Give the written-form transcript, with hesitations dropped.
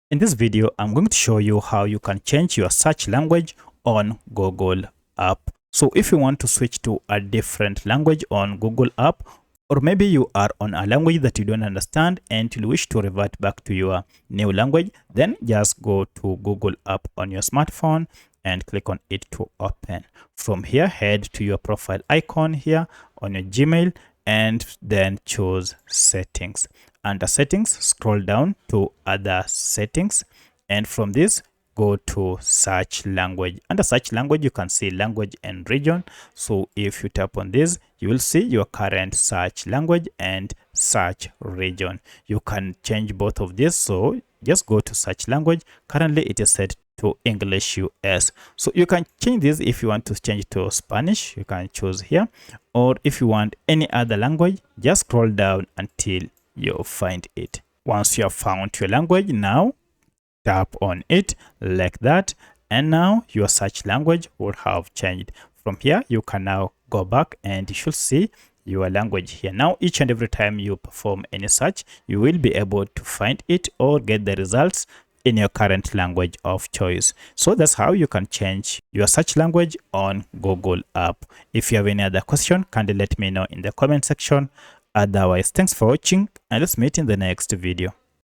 In this video, I'm going to show you how you can change your search language on Google app. So if you want to switch to a different language on Google app, or maybe you are on a language that you don't understand and you wish to revert back to your new language, then just go to Google app on your smartphone and click on it to open. From here, head to your profile icon here on your Gmail and then choose settings. Under settings, scroll down to other settings, and from this go to search language. Under search language, you can see language and region. So if you tap on this, you will see your current search language and search region. You can change both of these, so just go to search language. Currently it is set to English US. So you can change this. If you want to change to Spanish, you can choose here, or if you want any other language, just scroll down until you find it. Once you have found your language, now tap on it like that, and now your search language will have changed. From here, you can now go back and you should see your language here. Now each and every time you perform any search, you will be able to find it or get the results in your current language of choice. So that's how you can change your search language on Google app. If you have any other question, kindly let me know in the comment section. Otherwise, thanks for watching, and let's meet in the next video.